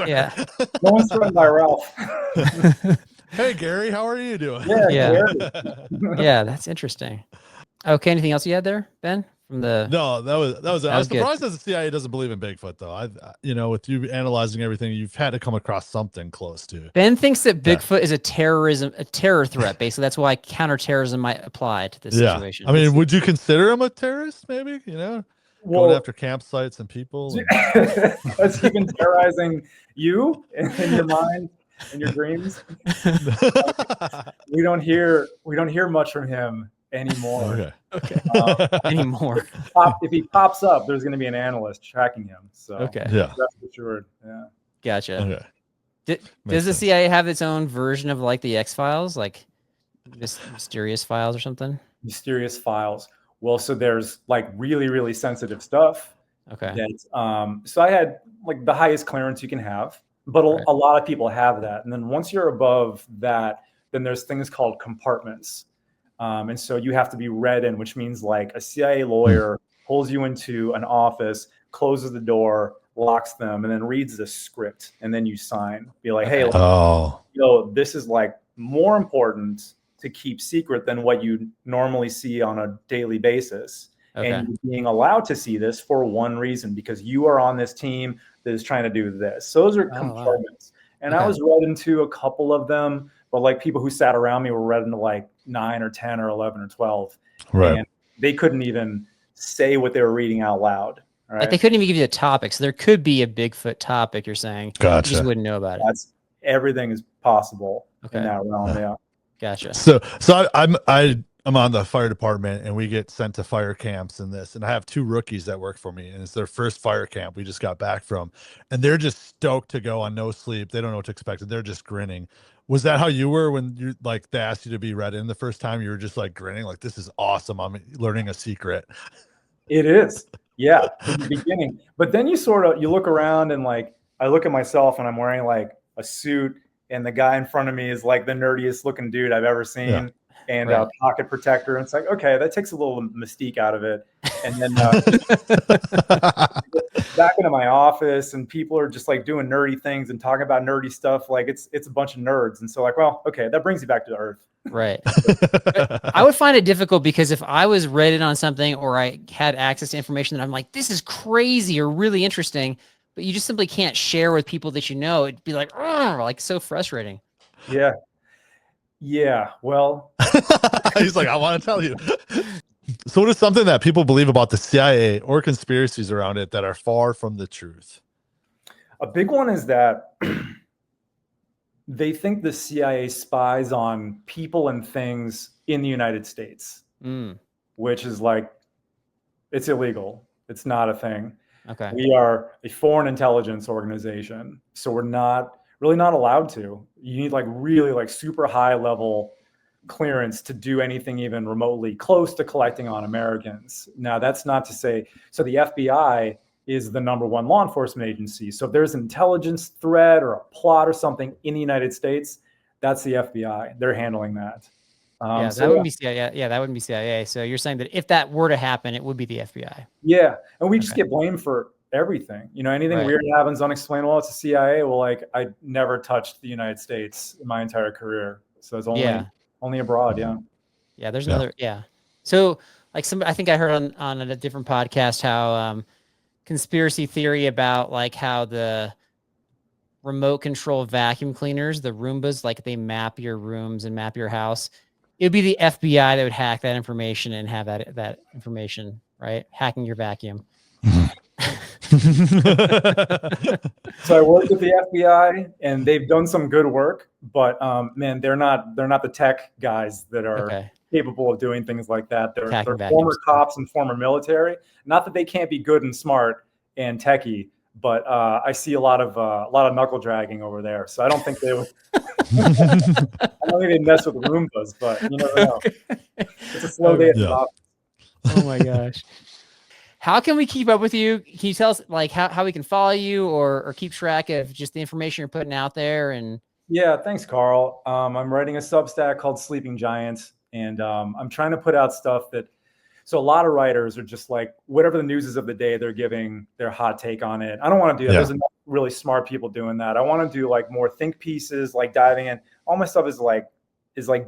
yeah. No one's threatened by Ralph. Hey Gary, how are you doing? Yeah. Yeah, that's interesting. Okay, anything else you had there, Ben? No, that was I was surprised that the CIA doesn't believe in Bigfoot though. With you analyzing everything, you've had to come across something close to. Ben thinks that Bigfoot is a terror threat. Basically, that's why counterterrorism might apply to this situation. I mean, would you consider him a terrorist? Maybe going after campsites and people. Has he been terrorizing you in your mind, in your dreams? We don't hear much from him anymore. Okay. Anymore. If he pops up, there's going to be an analyst tracking him. So yeah, that's assured. Yeah. Gotcha. Okay. Does the CIA have its own version of like the X-Files, like this mysterious files or something? Mysterious files. Well, so there's like really, really sensitive stuff. Okay. So I had like the highest clearance you can have, but a lot of people have that. And then once you're above that, then there's things called compartments. And so you have to be read in, which means like a CIA lawyer pulls you into an office, closes the door, locks them, and then reads the script. And then you sign. Be like, hey, this is like more important to keep secret than what you normally see on a daily basis. Okay. And you're being allowed to see this for one reason, because you are on this team that is trying to do this. So those are compartments. And I was read into a couple of them, but like people who sat around me were read into like 9 or 10 or 11 or 12. Right. And they couldn't even say what they were reading out loud. Right? Like they couldn't even give you a topic. So there could be a Bigfoot topic, you're saying. Gotcha. You just wouldn't know about it. Everything is possible Okay. in that realm. Yeah. Gotcha. So I'm on the fire department, and we get sent to fire camps and this, and I have 2 rookies that work for me, and it's their first fire camp we just got back from, and they're just stoked to go on no sleep. They don't know what to expect, and they're just grinning. Was that how you were when you like they asked you to be read in the first time? You were just like grinning, like this is awesome. I'm learning a secret. It is. Yeah. In the beginning. But then you look around and like, I look at myself and I'm wearing like a suit and the guy in front of me is like the nerdiest looking dude I've ever seen. Yeah. And Right. a pocket protector. And it's like, okay, that takes a little mystique out of it. And then back into my office and people are just like doing nerdy things and talking about nerdy stuff. Like it's a bunch of nerds. And so like, well, okay, that brings you back to earth. Right. But I would find it difficult because if I was rated on something or I had access to information that I'm like, this is crazy or really interesting, but you just simply can't share with people that you know, it'd be like so frustrating. Yeah. Yeah. Well, He's like, I want to tell you. So what is something that people believe about the CIA or conspiracies around it that are far from the truth? a big one is that they think the CIA spies on people and things in the United States, which is like, it's illegal. It's not a thing. Okay. We are a foreign intelligence organization, so we're really not allowed to. You need like really like super high level clearance to do anything even remotely close to collecting on Americans. Now, that's not to say, so the FBI is the #1 law enforcement agency. So if there's an intelligence threat or a plot or something in the United States, that's the FBI. They're handling that. Yeah, that wouldn't be CIA. Yeah, that wouldn't be CIA. So you're saying that if that were to happen, it would be the FBI. Yeah, and we just get blamed for everything. You know, anything weird happens unexplainable, it's the CIA. Well, like I never touched the United States in my entire career, so it's only abroad. Yeah. Yeah, there's another. Yeah. So like I think I heard on a different podcast how conspiracy theory about like how the remote control vacuum cleaners, the Roombas, like they map your rooms and map your house. It would be the FBI that would hack that information and have that information, right? Hacking your vacuum. So I worked with the FBI and they've done some good work, but man, they're not the tech guys that are capable of doing things like that. They're former cops and former military. Not that they can't be good and smart and techie, but I see a lot of knuckle dragging over there. So I don't think they would. I don't think they mess with Roombas, but you never know. It's a slow day at the office. Oh my gosh. How can we keep up with you? Can you tell us like how we can follow you or keep track of just the information you're putting out there? And yeah, thanks, Carl. I'm writing a Substack called Sleeping Giants, and I'm trying to put out stuff that. So a lot of writers are just like whatever the news is of the day, they're giving their hot take on it. I don't want to do that. There's enough really smart people doing that. I want to do like more think pieces, like diving in. All my stuff is like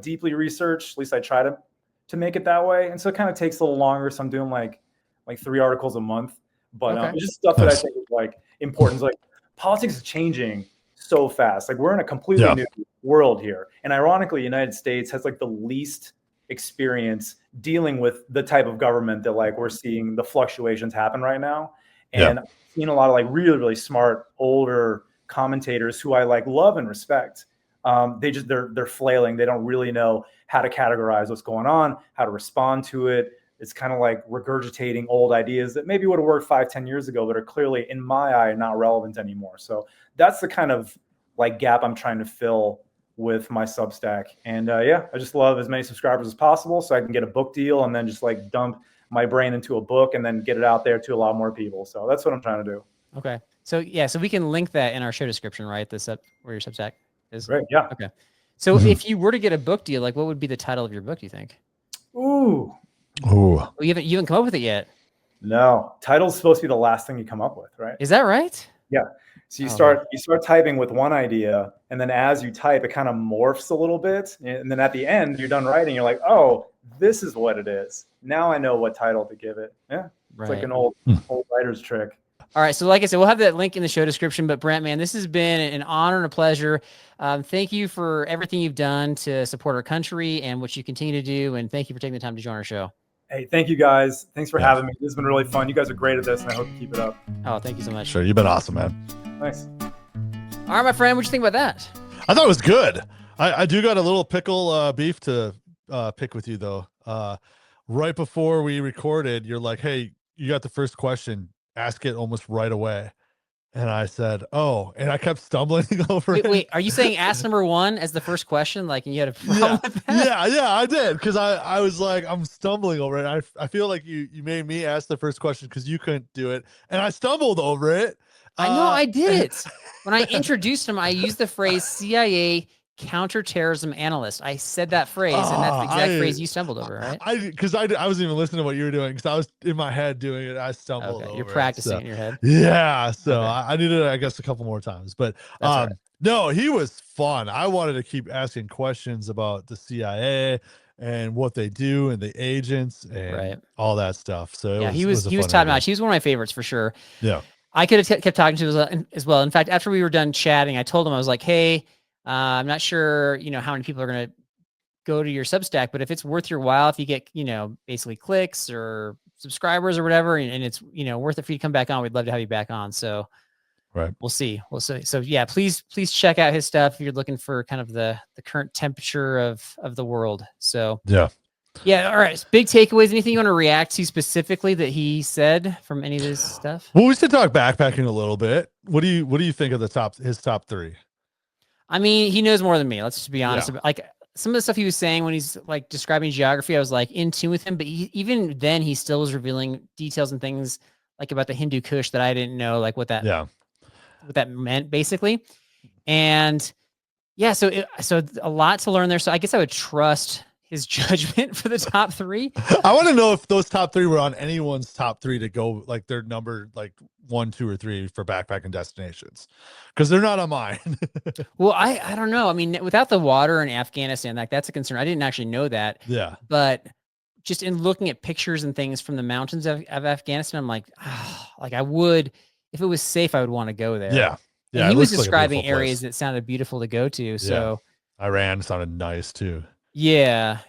deeply researched. At least I try to make it that way. And so it kind of takes a little longer. So I'm doing like 3 articles a month, but it's just stuff that I think is like important. It's like politics is changing so fast. Like we're in a completely new world here. And ironically, the United States has like the least experience dealing with the type of government that like we're seeing the fluctuations happen right now. And I've seen a lot of like really, really smart older commentators who I like love and respect. They're flailing. They don't really know how to categorize what's going on, how to respond to it. It's kind of like regurgitating old ideas that maybe would have worked 5-10 years ago, but are clearly in my eye not relevant anymore. So that's the kind of like gap I'm trying to fill with my Substack. And I just love as many subscribers as possible so I can get a book deal and then just like dump my brain into a book and then get it out there to a lot more people. So that's what I'm trying to do. Okay. So so we can link that in our show description, right? Where your Substack is. Right. Yeah. Okay. So if you were to get a book deal, like what would be the title of your book, do you think? Ooh. Well, you haven't come up with it yet. No. Title's supposed to be the last thing you come up with, right? Is that right? Yeah. So you start typing with one idea, and then as you type, it kind of morphs a little bit. And then at the end, you're done writing. You're like, oh, this is what it is. Now I know what title to give it. Yeah. It's like an old writer's trick. All right. So like I said, we'll have that link in the show description. But Brent, man, this has been an honor and a pleasure. Thank you for everything you've done to support our country and what you continue to do. And thank you for taking the time to join our show. Hey, thank you guys. Thanks for having me. This has been really fun. You guys are great at this, and I hope you keep it up. Oh, thank you so much. Sure, you've been awesome, man. Thanks. All right, my friend, what'd you think about that? I thought it was good. I do got a little pickle beef to pick with you, though. Right before we recorded, you're like, hey, you got the first question. Ask it almost right away. And I said, oh, and I kept stumbling over it. Wait, are you saying ask number one as the first question? Like, and you had a problem with that? Yeah, I did. Because I was like, I'm stumbling over it. I feel like you made me ask the first question because you couldn't do it. And I stumbled over it. I know I did it. When I introduced him, I used the phrase CIA Counter-Terrorism Analyst. I said that phrase, and that's the exact phrase you stumbled over, right? Because I wasn't even listening to what you were doing because I was in my head doing it. I stumbled over You're practicing in your head. Yeah. So I needed it, I guess, a couple more times. But right. no, he was fun. I wanted to keep asking questions about the CIA and what they do and the agents and all that stuff. So yeah, he was top notch. He was one of my favorites for sure. Yeah. I could have kept talking to him as well. In fact, after we were done chatting, I told him, I was like, hey, I'm not sure, how many people are going to go to your Substack, but if it's worth your while, if you get, basically clicks or subscribers or whatever, and it's, worth it for you to come back on, we'd love to have you back on. So we'll see. So yeah, please check out his stuff if you're looking for kind of the current temperature of the world. So yeah. All right. Big takeaways. Anything you want to react to specifically that he said from any of his stuff? Well, we should talk backpacking a little bit. What do you think of his top three? I mean, he knows more than me. Let's just be honest. Yeah. Like some of the stuff he was saying when he's like describing geography, I was like in tune with him, but even then he still was revealing details and things like about the Hindu Kush that I didn't know, like what that meant basically. And yeah, so a lot to learn there. So I guess I would trust his judgment for the top three. I want to know if those top three were on anyone's top three to go, like their number, like 1, 2, or 3 for backpacking destinations, because they're not on mine. Well, I don't know. I mean, without the water in Afghanistan, like that's a concern. I didn't actually know that. Yeah. But just in looking at pictures and things from the mountains of Afghanistan, I'm like, like I would, if it was safe, I would want to go there. Yeah. Yeah. And he was describing areas that sounded beautiful to go to. So Iran sounded nice too. Yeah.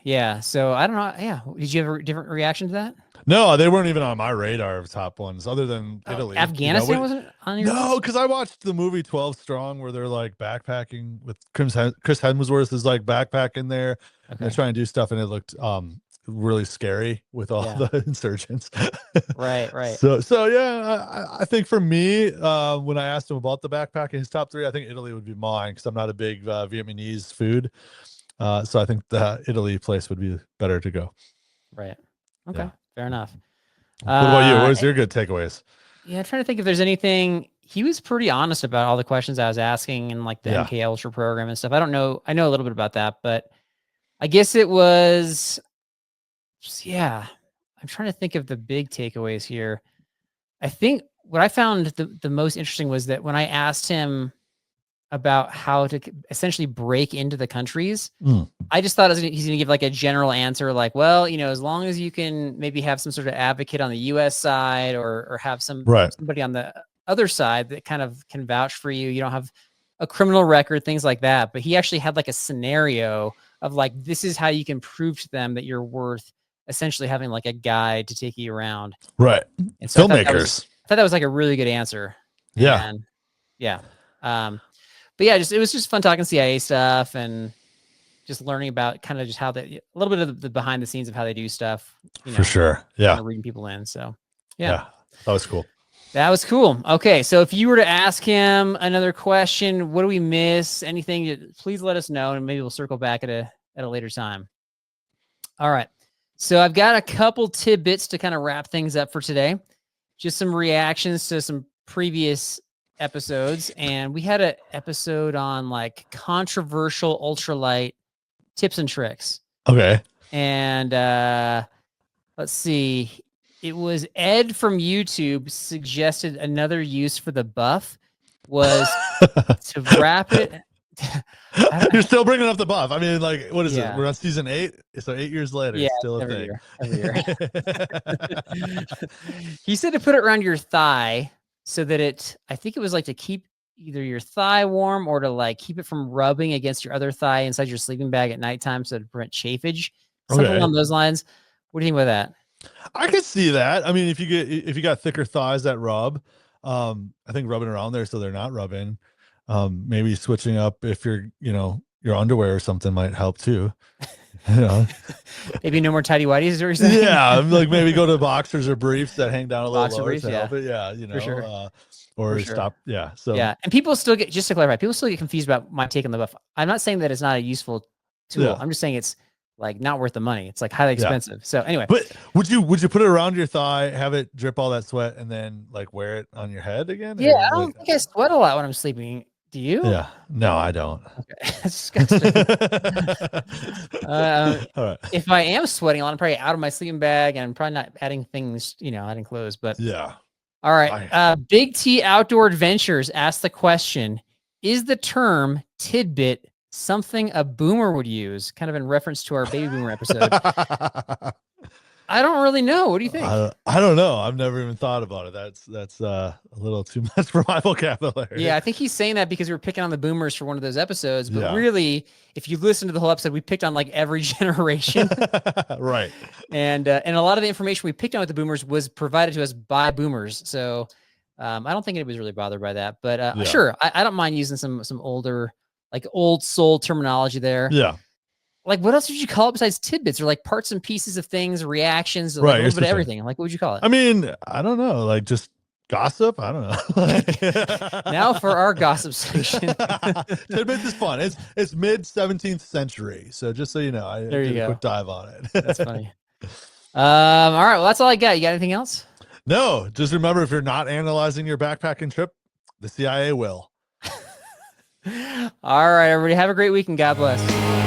So I don't know. Yeah. Did you have a different reaction to that? No, they weren't even on my radar of top ones other than Italy. Afghanistan wasn't on your No, because I watched the movie 12 Strong where they're like backpacking with Chris Hemsworth is like backpacking there. And they're trying to do stuff and it looked really scary with all the insurgents. Right. So yeah, I think for me, when I asked him about the backpacking, his top three, I think Italy would be mine because I'm not a big Vietnamese food. So I think the Italy place would be better to go. Right. Okay. Yeah. Fair enough. What about you? What was your good takeaways? Yeah, I'm trying to think if there's anything. He was pretty honest about all the questions I was asking and like the MK Ultra program and stuff. I don't know. I know a little bit about that, but I guess it was, I'm trying to think of the big takeaways here. I think what I found the most interesting was that when I asked him about how to essentially break into the countries, I just thought he's going to give like a general answer, like, well, as long as you can maybe have some sort of advocate on the U.S. side or have somebody on the other side that kind of can vouch for you. You don't have a criminal record, things like that. But he actually had like a scenario of like, this is how you can prove to them that you're worth essentially having like a guide to take you around. Right. And so filmmakers. I thought that was like a really good answer. Yeah. And but yeah, it was just fun talking CIA stuff and just learning about kind of just how a little bit of the behind the scenes of how they do stuff. For sure. Yeah. Kind of reading people in. So yeah, that was cool. That was cool. Okay. So if you were to ask him another question, what do we miss? Anything, please let us know and maybe we'll circle back at a later time. All right. So I've got a couple tidbits to kind of wrap things up for today. Just some reactions to some previous episodes, and we had an episode on like controversial ultralight tips and tricks. Okay. And let's see, it was Ed from YouTube suggested another use for the buff was to wrap it. You're still bringing up the buff. I mean, like, what is it? We're on season 8, so 8 years later. Yeah, still a thing. Every year. He said to put it around your thigh. so that I think it was like to keep either your thigh warm or to like keep it from rubbing against your other thigh inside your sleeping bag at nighttime, so to prevent chafage, something Okay. along those lines. What do you think about that? I could see that. I mean, if you got thicker thighs that rub, I think rubbing around there so they're not rubbing. Maybe switching up if you're, your underwear or something might help too. Maybe no more tidy whities, or something. Yeah, like maybe go to boxers or briefs that hang down a little Boxer lower briefs, to help it. Yeah, for sure. Or For sure. stop. Yeah. So yeah, and people still get, just to clarify, people still get confused about my take on the buff. I'm not saying that it's not a useful tool. Yeah. I'm just saying it's like not worth the money. It's like highly expensive. So anyway, but would you put it around your thigh, have it drip all that sweat, and then like wear it on your head again? yeah, Or, I don't think I sweat a lot when I'm sleeping. Do you? Yeah. No, I don't. Okay. That's disgusting. All right. If I am sweating a lot, I'm probably out of my sleeping bag, and I'm probably not adding things, adding clothes. But Yeah. all right. Big T Outdoor Adventures asked the question: is the term tidbit something a boomer would use? Kind of in reference to our baby boomer episode. I don't really know. What do you think? I don't know. I've never even thought about it. That's a little too much for my vocabulary. Yeah, I think he's saying that because we were picking on the boomers for one of those episodes. But Yeah. really, if you listen to the whole episode, we picked on like every generation. Right. And a lot of the information we picked on with the boomers was provided to us by boomers. So I don't think anybody's really bothered by that. But Yeah. sure, I don't mind using some older, like old soul terminology there. Yeah. Like, what else would you call it besides tidbits, or like parts and pieces of things, reactions, like Right, a here's little bit the of thing. everything? Like, what would you call it? I mean, I don't know. Like just gossip. I don't know. Now for our gossip section. Tidbits is fun. It's mid 17th century. So just so you know, I There you did a go. quick dive on it. That's funny. All right. Well, that's all I got. You got anything else? No, just remember, if you're not analyzing your backpacking trip, the CIA will. All right, everybody. Have a great week and God bless.